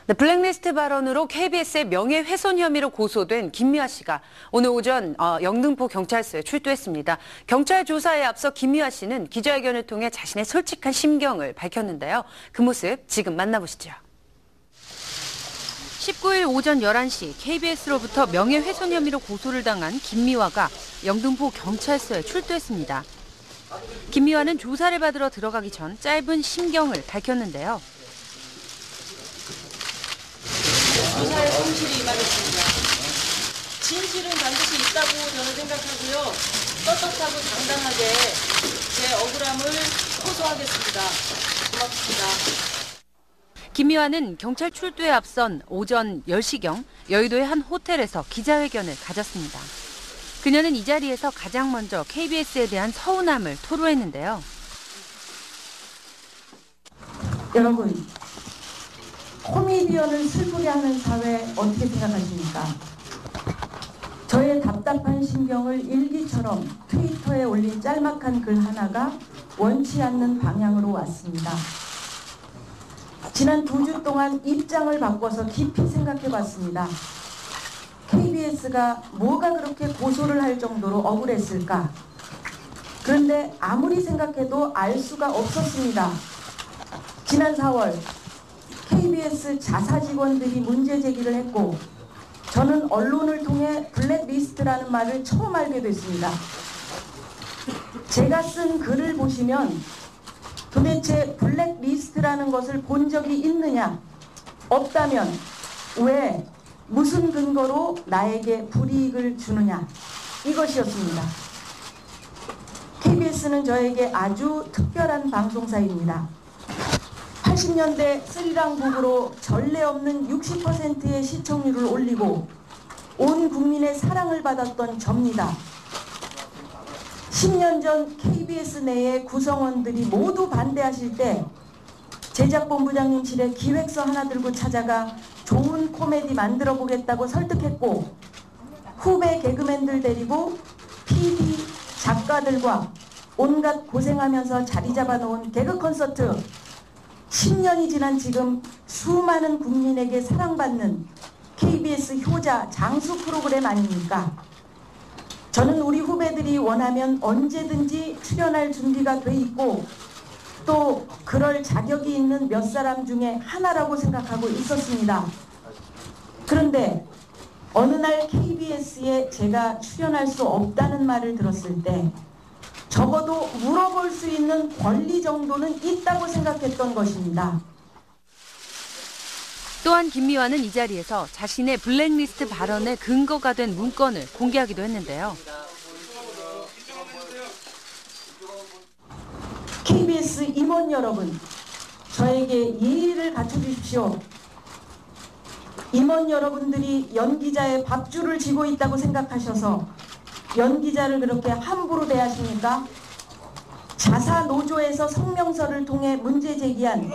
네, 블랙리스트 발언으로 KBS의 명예훼손 혐의로 고소된 김미화 씨가 오늘 오전 영등포 경찰서에 출두했습니다. 경찰 조사에 앞서 김미화 씨는 기자회견을 통해 자신의 솔직한 심경을 밝혔는데요. 그 모습 지금 만나보시죠. 19일 오전 11시 KBS로부터 명예훼손 혐의로 고소를 당한 김미화가 영등포 경찰서에 출두했습니다. 김미화는 조사를 받으러 들어가기 전 짧은 심경을 밝혔는데요. 조사에 성실히 임하겠습니다. 진실은 반드시 있다고 저는 생각하고요. 떳떳하고 당당하게 제 억울함을 호소하겠습니다. 고맙습니다. 김미화는 경찰 출두에 앞선 오전 10시경 여의도의 한 호텔에서 기자회견을 가졌습니다. 그녀는 이 자리에서 가장 먼저 KBS에 대한 서운함을 토로했는데요. 여러분, 코미디언을 슬프게 하는 사회 어떻게 생각하십니까? 저의 답답한 심경을 일기처럼 트위터에 올린 짤막한 글 하나가 원치 않는 방향으로 왔습니다. 지난 2주 동안 입장을 바꿔서 깊이 생각해봤습니다. KBS가 뭐가 그렇게 고소를 할 정도로 억울했을까? 그런데 아무리 생각해도 알 수가 없었습니다. 지난 4월 KBS 자사 직원들이 문제 제기를 했고 저는 언론을 통해 블랙리스트라는 말을 처음 알게 됐습니다. 제가 쓴 글을 보시면 도대체 블랙리스트라는 것을 본 적이 있느냐? 없다면 왜, 무슨 근거로 나에게 불이익을 주느냐? 이것이었습니다. KBS는 저에게 아주 특별한 방송사입니다. 80년대 스리랑 부부로 전례 없는 60%의 시청률을 올리고 온 국민의 사랑을 받았던 접니다. 10년 전 KBS 내의 구성원들이 모두 반대하실 때 제작본부장님실에 기획서 하나 들고 찾아가 좋은 코미디 만들어 보겠다고 설득했고 후배 개그맨들 데리고 PD, 작가들과 온갖 고생하면서 자리 잡아놓은 개그 콘서트 10년이 지난 지금 수많은 국민에게 사랑받는 KBS 효자 장수 프로그램 아닙니까? 저는 우리 후배들이 원하면 언제든지 출연할 준비가 돼 있고 또 그럴 자격이 있는 몇 사람 중에 하나라고 생각하고 있었습니다. 그런데 어느 날 KBS에 제가 출연할 수 없다는 말을 들었을 때 적어도 물어볼 수 있는 권리 정도는 있다고 생각했던 것입니다. 또한 김미화는 이 자리에서 자신의 블랙리스트 발언의 근거가 된 문건을 공개하기도 했는데요. KBS 임원 여러분, 저에게 예의를 갖춰주십시오. 임원 여러분들이 연기자의 밥줄을 쥐고 있다고 생각하셔서 연기자를 그렇게 함부로 대하십니까? 자사 노조에서 성명서를 통해 문제 제기한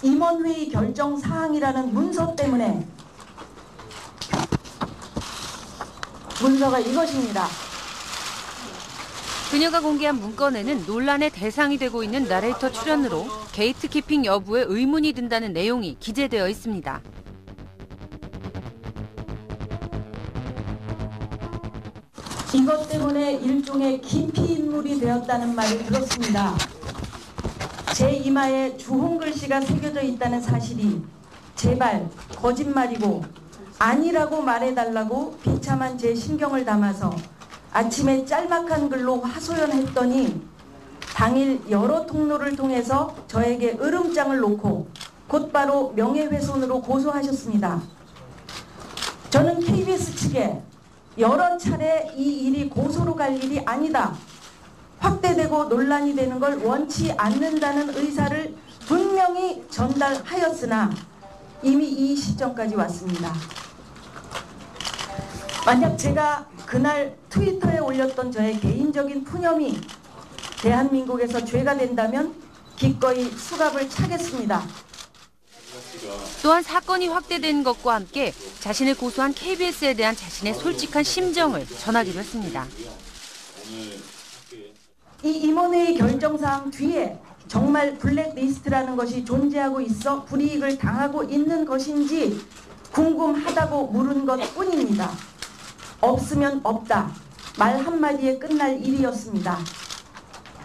임원회의 결정 사항이라는 문서 때문에 문서가 이것입니다. 그녀가 공개한 문건에는 논란의 대상이 되고 있는 나레이터 출연으로 게이트키핑 여부에 의문이 든다는 내용이 기재되어 있습니다. 이것 때문에 일종의 기피 인물이 되었다는 말을 들었습니다. 제 이마에 주홍 글씨가 새겨져 있다는 사실이 제발 거짓말이고 아니라고 말해달라고 비참한 제 심경을 담아서 아침에 짤막한 글로 하소연했더니 당일 여러 통로를 통해서 저에게 으름장을 놓고 곧바로 명예훼손으로 고소하셨습니다. 저는 KBS 측에 여러 차례 이 일이 고소로 갈 일이 아니다. 확대되고 논란이 되는 걸 원치 않는다는 의사를 분명히 전달하였으나 이미 이 시점까지 왔습니다. 만약 제가 그날 트위터에 올렸던 저의 개인적인 푸념이 대한민국에서 죄가 된다면 기꺼이 수갑을 차겠습니다. 또한 사건이 확대된 것과 함께 자신을 고소한 KBS에 대한 자신의 솔직한 심정을 전하기도 했습니다. 이 임원회의 결정사항 뒤에 정말 블랙리스트라는 것이 존재하고 있어 불이익을 당하고 있는 것인지 궁금하다고 물은 것뿐입니다. 없으면 없다. 말 한마디에 끝날 일이었습니다.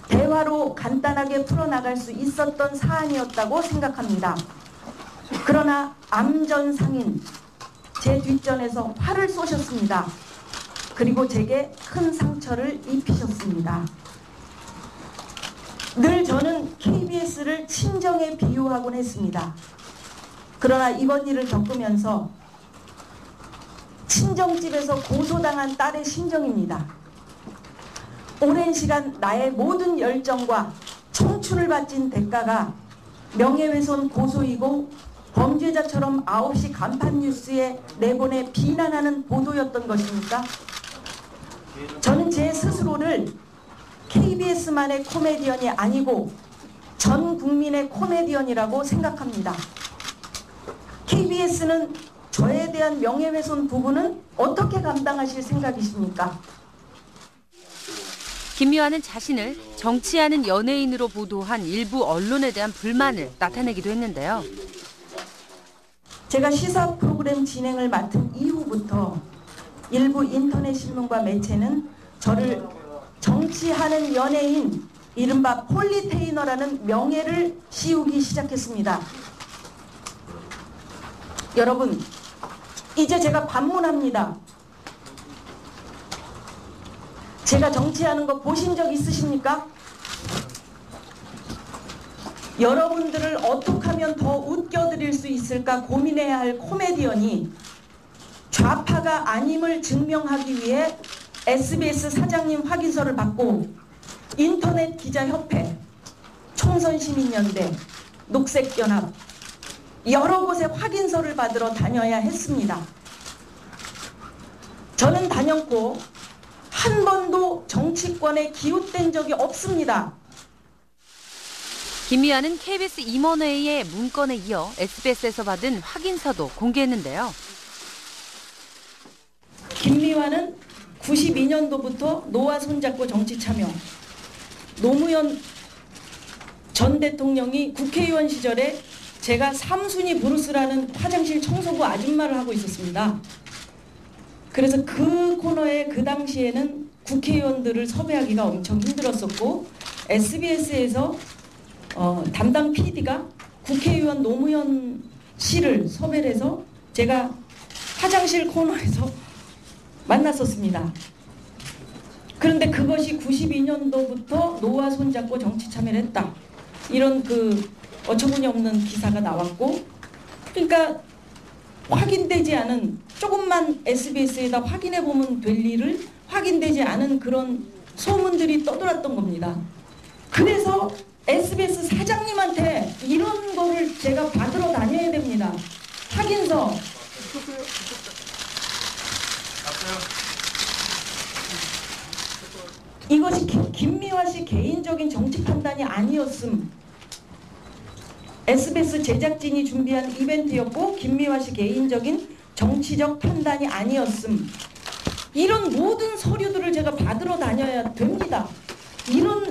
대화로 간단하게 풀어나갈 수 있었던 사안이었다고 생각합니다. 그러나 암전상인 제 뒷전에서 활을 쏘셨습니다. 그리고 제게 큰 상처를 입히셨습니다. 늘 저는 KBS를 친정에 비유하곤 했습니다. 그러나 이번 일을 겪으면서 친정집에서 고소당한 딸의 심정입니다. 오랜 시간 나의 모든 열정과 청춘을 바친 대가가 명예훼손 고소이고 범죄자처럼 9시 간판 뉴스에 내보내 비난하는 보도였던 것입니까? 저는 제 스스로를 KBS만의 코미디언이 아니고 전 국민의 코미디언이라고 생각합니다. KBS는 저에 대한 명예훼손 부분은 어떻게 감당하실 생각이십니까? 김미화는 자신을 정치하는 연예인으로 보도한 일부 언론에 대한 불만을 나타내기도 했는데요. 제가 시사 프로그램 진행을 맡은 이후부터 일부 인터넷 신문과 매체는 저를 정치하는 연예인, 이른바 폴리테이너라는 명예를 씌우기 시작했습니다. 여러분, 이제 제가 반문합니다. 제가 정치하는 거 보신 적 있으십니까? 여러분들을 어떻게 하면 더 웃겨드릴 수 있을까 고민해야 할 코미디언이 좌파가 아님을 증명하기 위해 SBS 사장님 확인서를 받고 인터넷 기자협회, 총선시민연대, 녹색연합 여러 곳에 확인서를 받으러 다녀야 했습니다. 저는 다녔고 한 번도 정치권에 기웃된 적이 없습니다. 김미화는 KBS 임원회의 문건에 이어 SBS에서 받은 확인서도 공개했는데요. 김미화는 92년도부터 노와 손잡고 정치 참여. 노무현 전 대통령이 국회의원 시절에 제가 삼순이 브루스라는 화장실 청소부 아줌마를 하고 있었습니다. 그래서 그 코너에 그 당시에는 국회의원들을 섭외하기가 엄청 힘들었었고 SBS에서 담당 PD가 국회의원 노무현 씨를 섭외를 해서 제가 화장실 코너에서 만났었습니다. 그런데 그것이 92년도부터 노와 손잡고 정치 참여를 했다. 이런 어처구니 없는 기사가 나왔고, 그러니까 확인되지 않은, 조금만 SBS에다 확인해보면 될 일을 확인되지 않은 그런 소문들이 떠돌았던 겁니다. 그래서 SBS 사장님한테 이런 거를 제가 받으러 다녀야 됩니다. 확인서. 이것이 김미화 씨 개인적인 정치 판단이 아니었음. SBS 제작진이 준비한 이벤트였고 김미화 씨 개인적인 정치적 판단이 아니었음. 이런 모든 서류들을 제가 받으러 다녀야 됩니다. 이런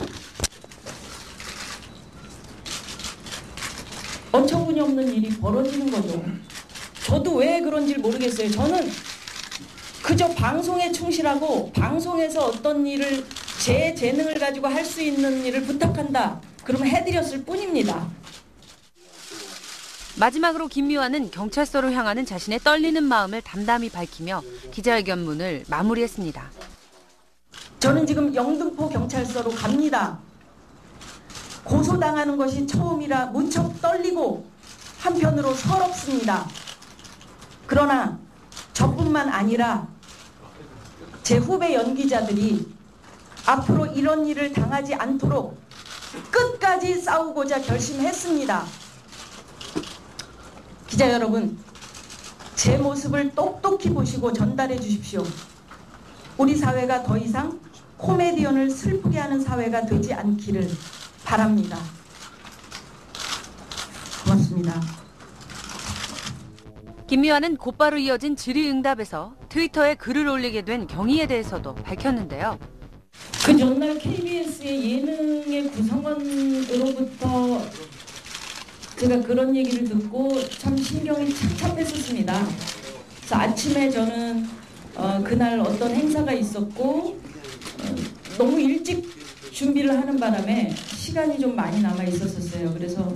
어처구니 없는 일이 벌어지는 거죠. 저도 왜 그런지 모르겠어요. 저는 그저 방송에 충실하고 방송에서 어떤 일을 제 재능을 가지고 할 수 있는 일을 부탁한다. 그러면 해드렸을 뿐입니다. 마지막으로 김미화는 경찰서로 향하는 자신의 떨리는 마음을 담담히 밝히며 기자회견문을 마무리했습니다. 저는 지금 영등포 경찰서로 갑니다. 고소당하는 것이 처음이라 무척 떨리고 한편으로 서럽습니다. 그러나 저뿐만 아니라 제 후배 연기자들이 앞으로 이런 일을 당하지 않도록 끝까지 싸우고자 결심했습니다. 기자 여러분, 제 모습을 똑똑히 보시고 전달해 주십시오. 우리 사회가 더 이상 코미디언을 슬프게 하는 사회가 되지 않기를 바랍니다. 고맙습니다. 김미화는 곧바로 이어진 질의응답에서 트위터에 글을 올리게 된 경위에 대해서도 밝혔는데요. 그 전날 KBS의 예능의 구성원으로부터 제가 그런 얘기를 듣고 참 신경이 착잡했었습니다. 그래서 아침에 저는 그날 어떤 행사가 있었고 너무 일찍 준비를 하는 바람에 시간이 좀 많이 남아 있었어요. 그래서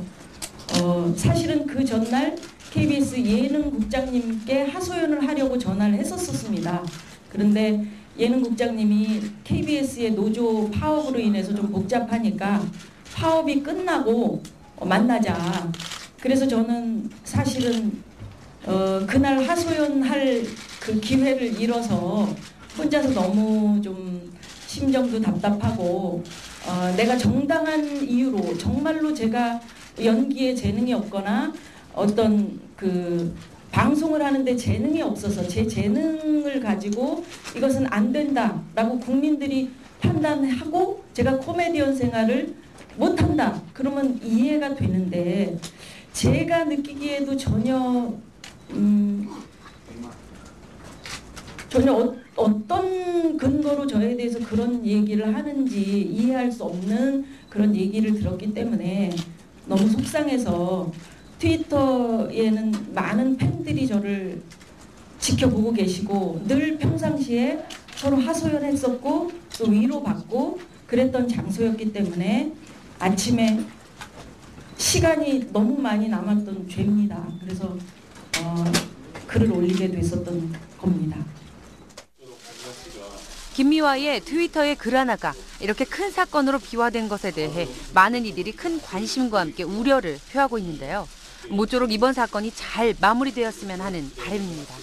사실은 그 전날 KBS 예능국장님께 하소연을 하려고 전화를 했었습니다. 그런데 예능국장님이 KBS의 노조 파업으로 인해서 좀 복잡하니까 파업이 끝나고 만나자. 그래서 저는 사실은 그날 하소연할 그 기회를 잃어서 혼자서 너무 좀 심정도 답답하고 내가 정당한 이유로 정말로 제가 연기에 재능이 없거나 어떤 그 방송을 하는데 재능이 없어서 제 재능을 가지고 이것은 안 된다라고 국민들이 판단하고 제가 코미디언 생활을 못한다. 그러면 이해가 되는데 제가 느끼기에도 전혀 어떤 근거로 저에 대해서 그런 얘기를 하는지 이해할 수 없는 그런 얘기를 들었기 때문에 너무 속상해서 트위터에는 많은 팬들이 저를 지켜보고 계시고 늘 평상시에 서로 하소연했었고 또 위로받고 그랬던 장소였기 때문에 아침에 시간이 너무 많이 남았던 죄입니다. 그래서 글을 올리게 됐었던 겁니다. 김미화의 트위터의 글 하나가 이렇게 큰 사건으로 비화된 것에 대해 많은 이들이 큰 관심과 함께 우려를 표하고 있는데요. 모쪼록 이번 사건이 잘 마무리되었으면 하는 바람입니다.